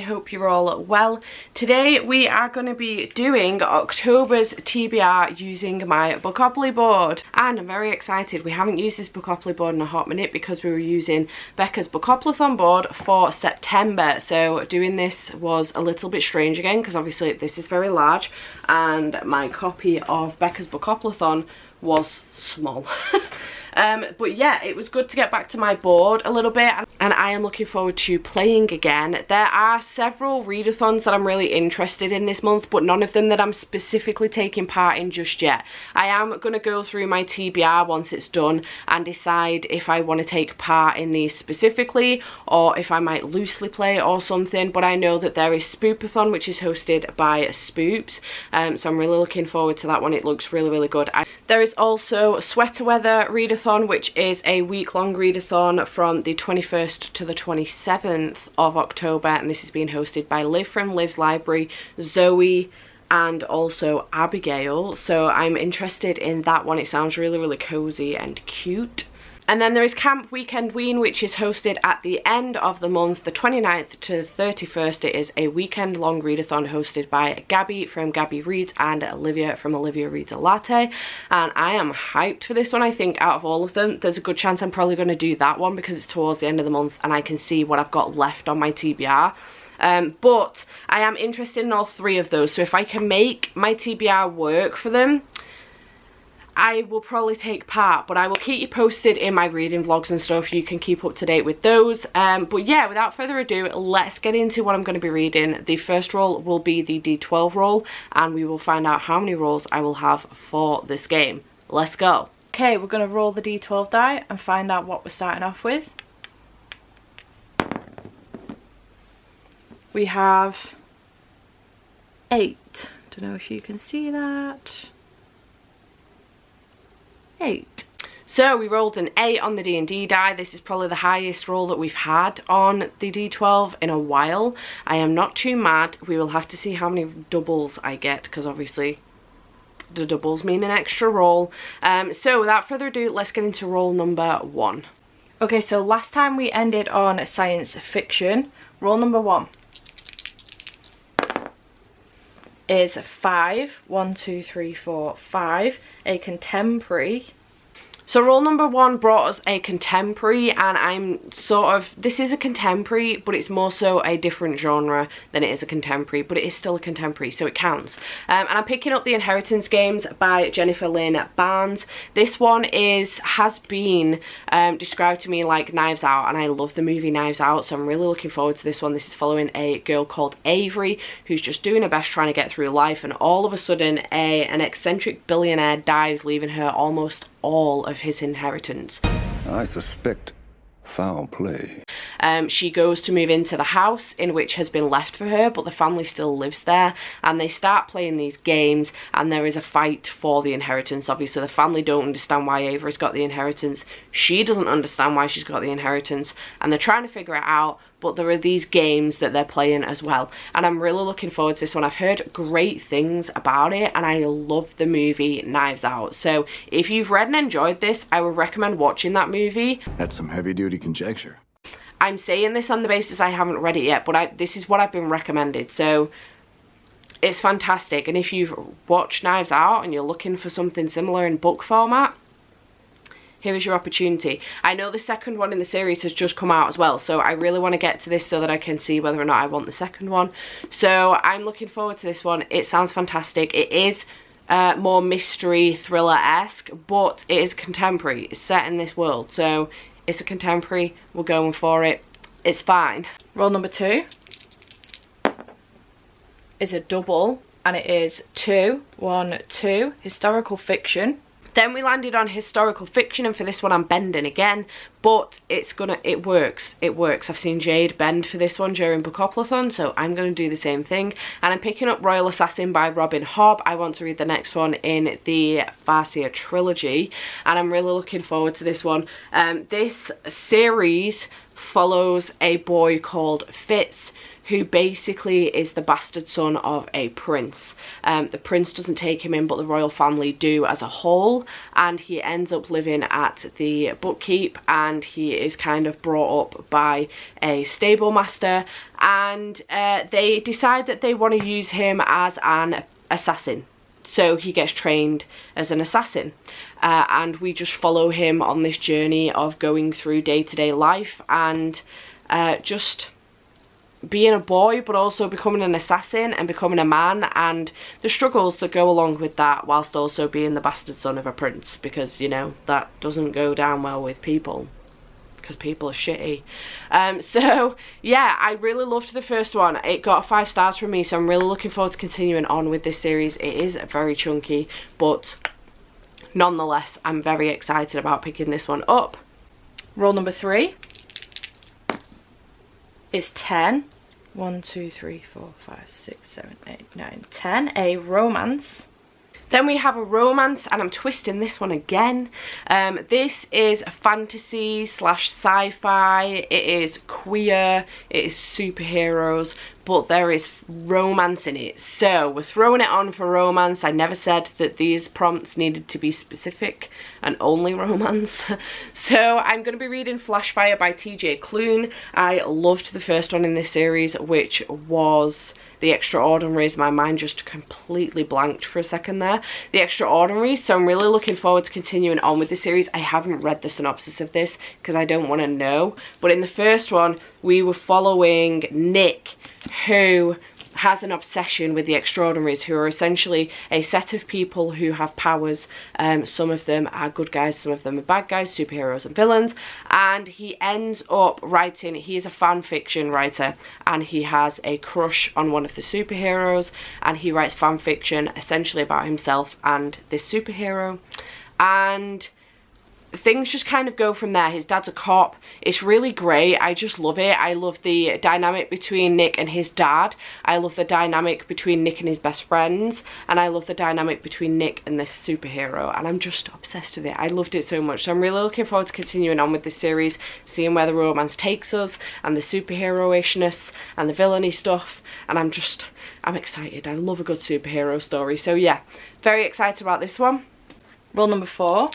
hope you're all well. Today we are going to be doing October's TBR using my Bookopoly board, and I'm very excited. We haven't used this Bookopoly board in a hot minute because we were using Becca's Bookopoly board for September, so doing this was a little bit strange again because obviously this is very large and my copy of Becca's Bookopoly was small. But yeah, it was good to get back to my board a little bit, and I am looking forward to playing again. There are several readathons that I'm really interested in this month, but none of them that I'm specifically taking part in just yet. I am going to go through my TBR once it's done and decide if I want to take part in these specifically or if I might loosely play or something, but I know that there is Spoopathon, which is hosted by Spoops, so I'm really looking forward to that one. It looks really good. There is also Sweater Weather readathon, which is a week-long readathon from the 21st to the 27th of October, and this is being hosted by Liv from Liv's Library, Zoe, and also Abigail. So I'm interested in that one. It sounds really cozy and cute. And then there is Camp Weekend-ween, which is hosted at the end of the month, the 29th to 31st. It is a weekend-long readathon hosted by Gabby from Gabby Reads and Olivia from Olivia Reads a Latte. And I am hyped for this one. I think out of all of them, there's a good chance I'm probably going to do that one because it's towards the end of the month and I can see what I've got left on my TBR. But I am interested in all three of those, so if I can make my TBR work for them, I will probably take part, but I will keep you posted in my reading vlogs and stuff. You can keep up to date with those. But yeah, without further ado, let's get into what I'm going to be reading. The first roll will be the D12 roll, and we will find out how many rolls I will have for this game. Let's go. Okay, we're going to roll the D12 die and find out what we're starting off with. We have 8. Don't know if you can see that. 8. So we rolled an 8 on the D&D die. This is probably the highest roll that we've had on the D12 in a while. I am not too mad. We will have to see how many doubles I get because obviously the doubles mean an extra roll. So without further ado, let's get into roll number 1. Okay, so last time we ended on science fiction. Roll number 1 is 5. 1, 2, 3, 4, 5. A contemporary. So roll number 1 brought us a contemporary, and I'm sort of, this is a contemporary, but it's more so a different genre than it is a contemporary, but it is still a contemporary, so it counts. And I'm picking up The Inheritance Games by Jennifer Lynn Barnes. This one has been described to me like Knives Out, and I love the movie Knives Out, so I'm really looking forward to this one. This is following a girl called Avery who's just doing her best trying to get through life, and all of a sudden an eccentric billionaire dies, leaving her almost all of his inheritance. I suspect foul play. She goes to move into the house in which has been left for her, but the family still lives there, and they start playing these games, and there is a fight for the inheritance. Obviously the family don't understand why Avery's got the inheritance, she doesn't understand why she's got the inheritance, and they're trying to figure it out, but there are these games that they're playing as well, and I'm really looking forward to this one. I've heard great things about it, and I love the movie Knives Out, so if you've read and enjoyed this, I would recommend watching that movie. That's some heavy-duty conjecture. I'm saying this on the basis I haven't read it yet, but this is what I've been recommended, so it's fantastic. And if you've watched Knives Out and you're looking for something similar in book format, here is your opportunity. I know the second one in the series has just come out as well, so I really want to get to this so that I can see whether or not I want the second one. So I'm looking forward to this one. It sounds fantastic. It is more mystery thriller-esque, but it is contemporary. It's set in this world, so it's a contemporary. We're going for it. It's fine. Roll number 2 is a double, and it is 2. 1, 2. Historical fiction. Then we landed on historical fiction, and for this one I'm bending again, but it works. I've seen Jade bend for this one during Bookopoly, so I'm going to do the same thing. And I'm picking up Royal Assassin by Robin Hobb. I want to read the next one in the Farseer trilogy, and I'm really looking forward to this one. This series follows a boy called Fitz, who basically is the bastard son of a prince. The prince doesn't take him in, but the royal family do as a whole, and he ends up living at the bookkeep, and he is kind of brought up by a stable master, and they decide that they want to use him as an assassin. So he gets trained as an assassin, and we just follow him on this journey of going through day-to-day life and just being a boy, but also becoming an assassin and becoming a man, and the struggles that go along with that, whilst also being the bastard son of a prince, because, you know, that doesn't go down well with people, because people are shitty. So yeah, I really loved the first one. It got 5 stars from me, so I'm really looking forward to continuing on with this series. It is very chunky, but nonetheless, I'm very excited about picking this one up. Roll number 3 is 10. 1, 2, 3, 4, 5, 6, 7, 8, 9, 10. A romance. Then we have a romance, and I'm twisting this one again. This is a fantasy slash sci-fi. It is queer, it is superheroes, but there is romance in it. So we're throwing it on for romance. I never said that these prompts needed to be specific and only romance. So I'm going to be reading Flashfire by TJ Klune. I loved the first one in this series, which was The Extraordinaries. My mind just completely blanked for a second there. The Extraordinaries. So I'm really looking forward to continuing on with this series. I haven't read the synopsis of this because I don't want to know. But in the first one, we were following Nick, who has an obsession with the Extraordinaries, who are essentially a set of people who have powers. Some of them are good guys, some of them are bad guys, superheroes and villains, and he ends up writing, he is a fan fiction writer, and he has a crush on one of the superheroes, and he writes fan fiction essentially about himself and this superhero, and things just kind of go from there. His dad's a cop. It's really great. I just love it. I love the dynamic between Nick and his dad. I love the dynamic between Nick and his best friends, and I love the dynamic between Nick and this superhero, and I'm just obsessed with it. I loved it so much, so I'm really looking forward to continuing on with this series, seeing where the romance takes us, and the superhero-ishness and the villainy stuff, and I'm excited. I love a good superhero story. So yeah, very excited about this one. Roll number 4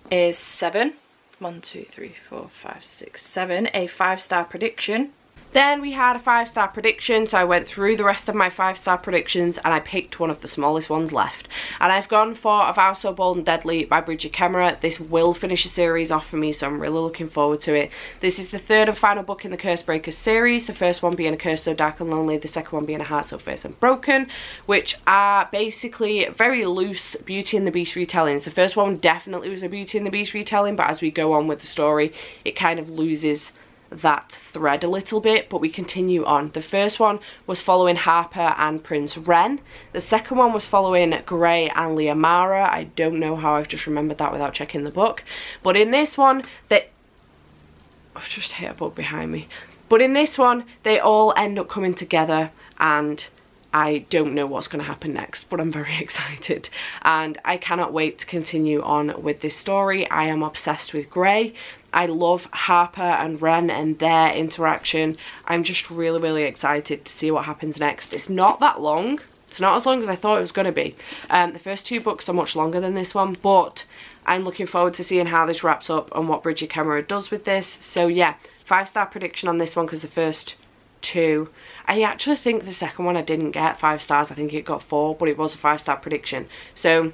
is 7. 1, 2, 3, 4, 5, 6, 7. A 5-star prediction. Then we had a 5-star prediction, so I went through the rest of my 5-star predictions and I picked one of the smallest ones left. And I've gone for A Vow So Bold and Deadly by Bridget Kemmerer. This will finish a series off for me, so I'm really looking forward to it. This is the 3rd and final book in the Cursebreakers series, the first one being A Curse So Dark and Lonely, the second one being A Heart So Fierce and Broken, which are basically very loose Beauty and the Beast retellings. The first one definitely was a Beauty and the Beast retelling, but as we go on with the story, it kind of loses that thread a little bit, but we continue on. The first one was following Harper and Prince Ren. The second one was following Grey and Liamara. I don't know how I've just remembered that without checking the book. But in this one, I've just hit a bug behind me. But in this one, they all end up coming together, and I don't know what's going to happen next, but I'm very excited. And I cannot wait to continue on with this story. I am obsessed with Grey. I love Harper and Ren and their interaction. I'm just really, really excited to see what happens next. It's not that long. It's not as long as I thought it was going to be. The first 2 books are much longer than this one, but I'm looking forward to seeing how this wraps up and what Bridget Kemmerer does with this. So yeah, 5-star prediction on this one, because the first 2, I actually think the second one I didn't get 5 stars. I think it got 4, but it was a 5-star prediction. So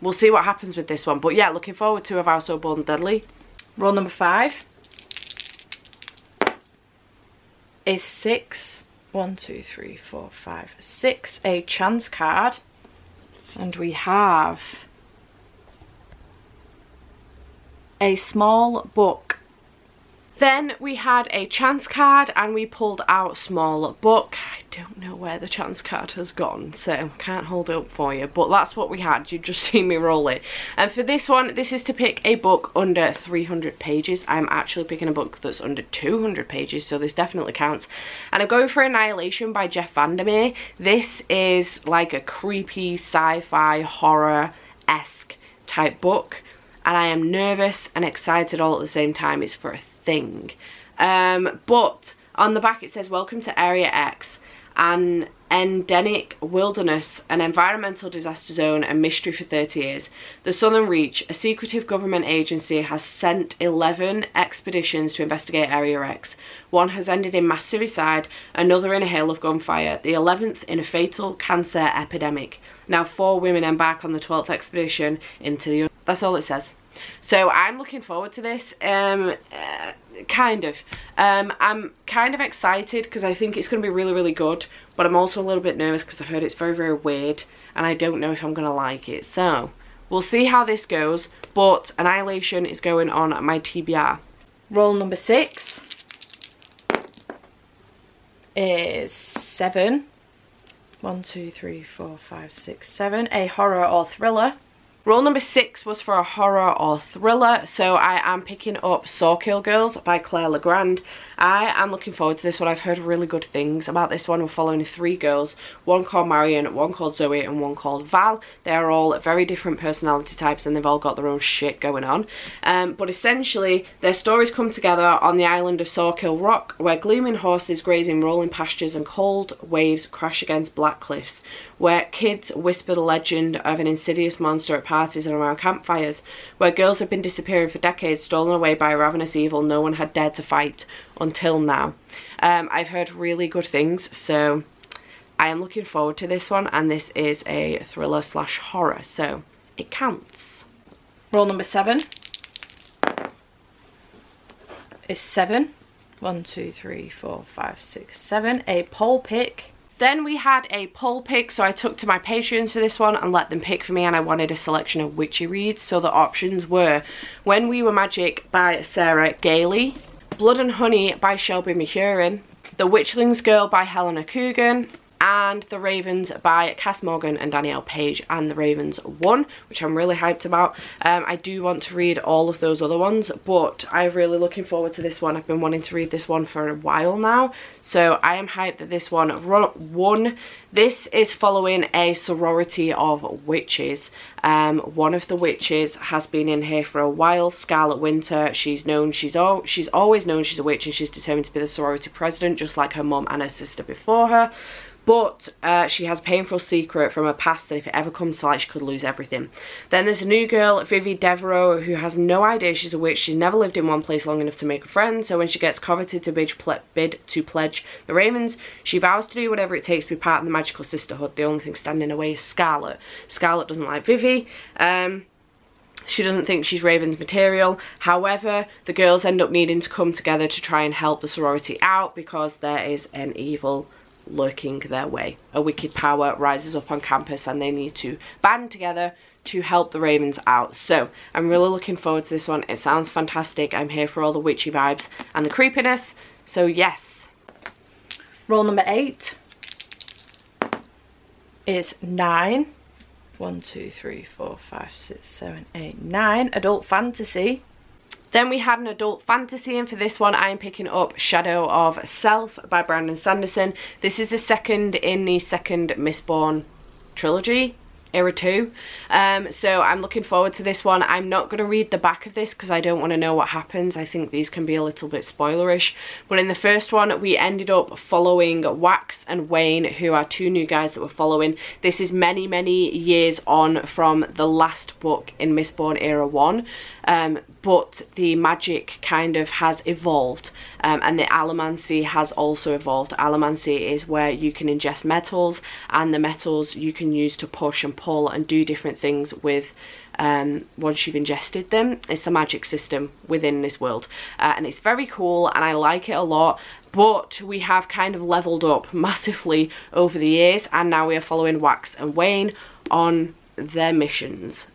we'll see what happens with this one. But yeah, looking forward to A Vow So Bold and Deadly. Roll number 5 is 6. 1, 2, 3, 4, 5, 6. A chance card. And we have a small book. Then we had a chance card and we pulled out small book. I don't know where the chance card has gone, so can't hold it up for you, but that's what we had. You just see me roll it. And for this one, this is to pick a book under 300 pages. I'm actually picking a book that's under 200 pages, so this definitely counts. And I'm going for Annihilation by Jeff Vandermeer. This is like a creepy sci-fi horror-esque type book, and I am nervous and excited all at the same time. It's for a thing. But on the back it says, welcome to Area X, an endemic wilderness, an environmental disaster zone and mystery for 30 years. The Southern Reach, a secretive government agency, has sent 11 expeditions to investigate Area X. One has ended in mass suicide, another in a hail of gunfire, the 11th in a fatal cancer epidemic. Now 4 women embark on the 12th expedition into the... That's all it says. So I'm looking forward to this, kind of. I'm kind of excited because I think it's going to be really, really good, but I'm also a little bit nervous because I've heard it's very, very weird and I don't know if I'm going to like it. So we'll see how this goes, but Annihilation is going on my TBR. Roll number 6 is 7. 1, 2, 3, 4, 5, 6, 7. A horror or thriller. Roll number 6 was for a horror or thriller, so I am picking up Sawkill Girls by Claire Legrand. I am looking forward to this one. I've heard really good things about this one. We're following 3 girls, one called Marion, one called Zoe and one called Val. They are all very different personality types and they've all got their own shit going on. But essentially their stories come together on the island of Sawkill Rock, where gleaming horses graze in rolling pastures and cold waves crash against black cliffs, where kids whisper the legend of an insidious monster at parties and around campfires, where girls have been disappearing for decades, stolen away by a ravenous evil no one had dared to fight until now. I've heard really good things, so I am looking forward to this one, and this is a thriller slash horror, so it counts. Roll number 7 is 7. 1, 2, 3, 4, 5, 6, 7. A poll pick. Then we had a poll pick, so I took to my Patreons for this one and let them pick for me, and I wanted a selection of witchy reads. So the options were When We Were Magic by Sarah Gailey, Blood and Honey by Shelby McEwen, The Witchling's Girl by Helena Coogan, and The Ravens by Cass Morgan and Danielle Page, and The Ravens won, which I'm really hyped about. I do want to read all of those other ones, but I'm really looking forward to this one. I've been wanting to read this one for a while now, so I am hyped that this one won. This is following a sorority of witches. One of the witches has been in here for a while, Scarlet Winter. She's always known she's a witch, and she's determined to be the sorority president, just like her mum and her sister before her. But she has a painful secret from her past that if it ever comes to light, she could lose everything. Then there's a new girl, Vivi Devereaux, who has no idea she's a witch. She's never lived in one place long enough to make a friend. So when she gets coveted to bid to pledge the Ravens, she vows to do whatever it takes to be part of the magical sisterhood. The only thing standing in her way is Scarlet. Scarlet doesn't like Vivi. She doesn't think she's Raven's material. However, the girls end up needing to come together to try and help the sorority out because there is an evil lurking their way. A wicked power rises up on campus and they need to band together to help the Ravens out. So I'm really looking forward to this one. It sounds fantastic. I'm here for all the witchy vibes and the creepiness, so yes. Roll number 8 is 9. 1, 2, 3, 4, 5, 6, 7, 8, 9. Adult fantasy. Then we had an adult fantasy, and for this one I am picking up Shadow of Self by Brandon Sanderson. This is the second in the second Mistborn trilogy, era 2. So I'm looking forward to this one. I'm not going to read the back of this because I don't want to know what happens. I think these can be a little bit spoilerish. But in the first one we ended up following Wax and Wayne, who are 2 new guys that we're following. This is many, many years on from the last book in Mistborn era 1. But the magic kind of has evolved, and the allomancy has also evolved. Allomancy is where you can ingest metals, and the metals you can use to push and pull and do different things with once you've ingested them. It's the magic system within this world, and it's very cool and I like it a lot. But we have kind of leveled up massively over the years, and now we are following Wax and Wayne on their missions.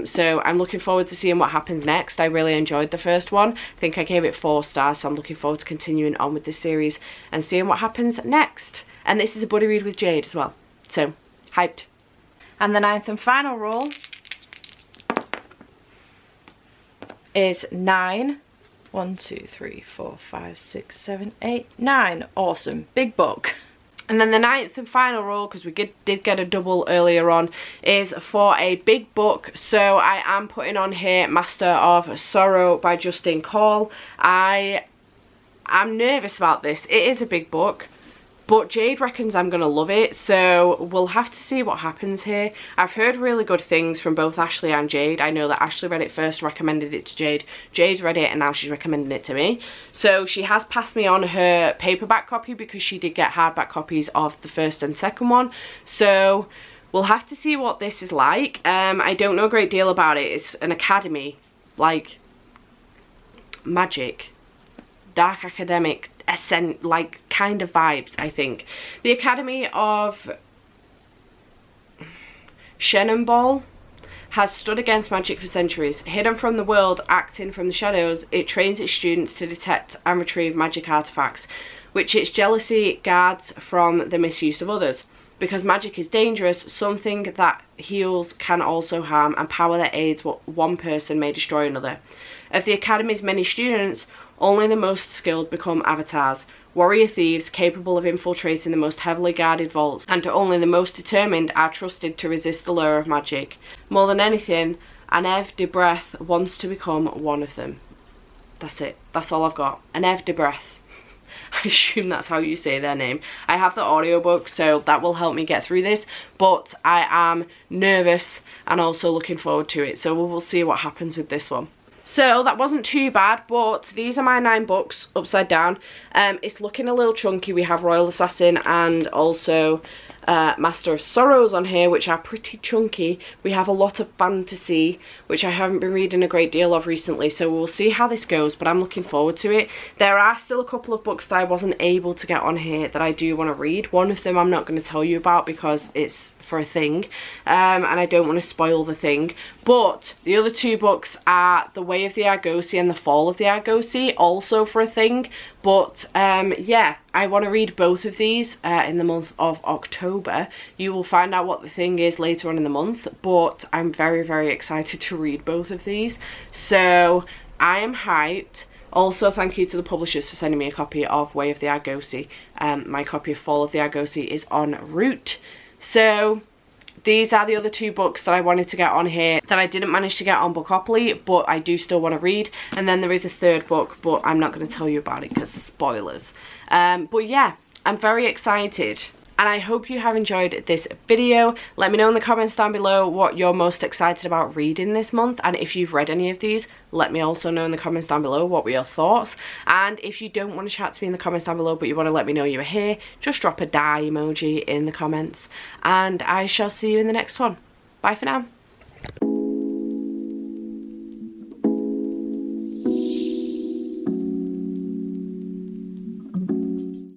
So I'm looking forward to seeing what happens next. I really enjoyed the first one. I think I gave it 4 stars, so I'm looking forward to continuing on with this series and seeing what happens next. And this is a buddy read with Jade as well, so hyped. And the 9th and final roll is 9. 1, 2, 3, 4, 5, 6, 7, 8, 9. Awesome, big book. And then the 9th and final roll, because we did get a double earlier on, is for a big book. So I am putting on here Master of Sorrow by Justine Call. I I'm nervous about this. It is a big book, but Jade reckons I'm going to love it, so we'll have to see what happens here. I've heard really good things from both Ashley and Jade. I know that Ashley read it first, recommended it to Jade. Jade's read it and now she's recommending it to me. So she has passed me on her paperback copy because she did get hardback copies of the first and second one. So we'll have to see what this is like. I don't know a great deal about it. It's an academy, like magic, dark academic, like kind of vibes, I think. The Academy of Shenanball has stood against magic for centuries. Hidden from the world, acting from the shadows, it trains its students to detect and retrieve magic artifacts, which its jealousy guards from the misuse of others. Because magic is dangerous, something that heals can also harm, and power that aids what one person may destroy another. Of the Academy's many students, only the most skilled become avatars, warrior thieves capable of infiltrating the most heavily guarded vaults, and only the most determined are trusted to resist the lure of magic. More than anything, Anev de Breath wants to become one of them. That's it. That's all I've got. Anev de Breath. I assume that's how you say their name. I have the audiobook, so that will help me get through this, but I am nervous and also looking forward to it, so we will see what happens with this one. So that wasn't too bad, but these are my 9 books upside down. It's looking a little chunky. We have Royal Assassin and also Master of Sorrows on here, which are pretty chunky. We have a lot of fantasy, which I haven't been reading a great deal of recently, so we'll see how this goes, but I'm looking forward to it. There are still a couple of books that I wasn't able to get on here that I do want to read. One of them I'm not going to tell you about because it's for a thing, and I don't want to spoil the thing, but the other 2 books are The Way of the Argosy and The Fall of the Argosy, also for a thing. But yeah, I want to read both of these in the month of October. You will find out what the thing is later on in the month, but I'm very, very excited to read both of these, so I am hyped. Also, thank you to the publishers for sending me a copy of Way of the Argosy. My copy of Fall of the Argosy is en route. So these are the other 2 books that I wanted to get on here that I didn't manage to get on Bookopoly, but I do still want to read. And then there is a 3rd book, but I'm not going to tell you about it because spoilers. But yeah, I'm very excited. And I hope you have enjoyed this video. Let me know in the comments down below what you're most excited about reading this month. And if you've read any of these, let me also know in the comments down below what were your thoughts. And if you don't want to chat to me in the comments down below, but you want to let me know you were here, just drop a die emoji in the comments. And I shall see you in the next one. Bye for now.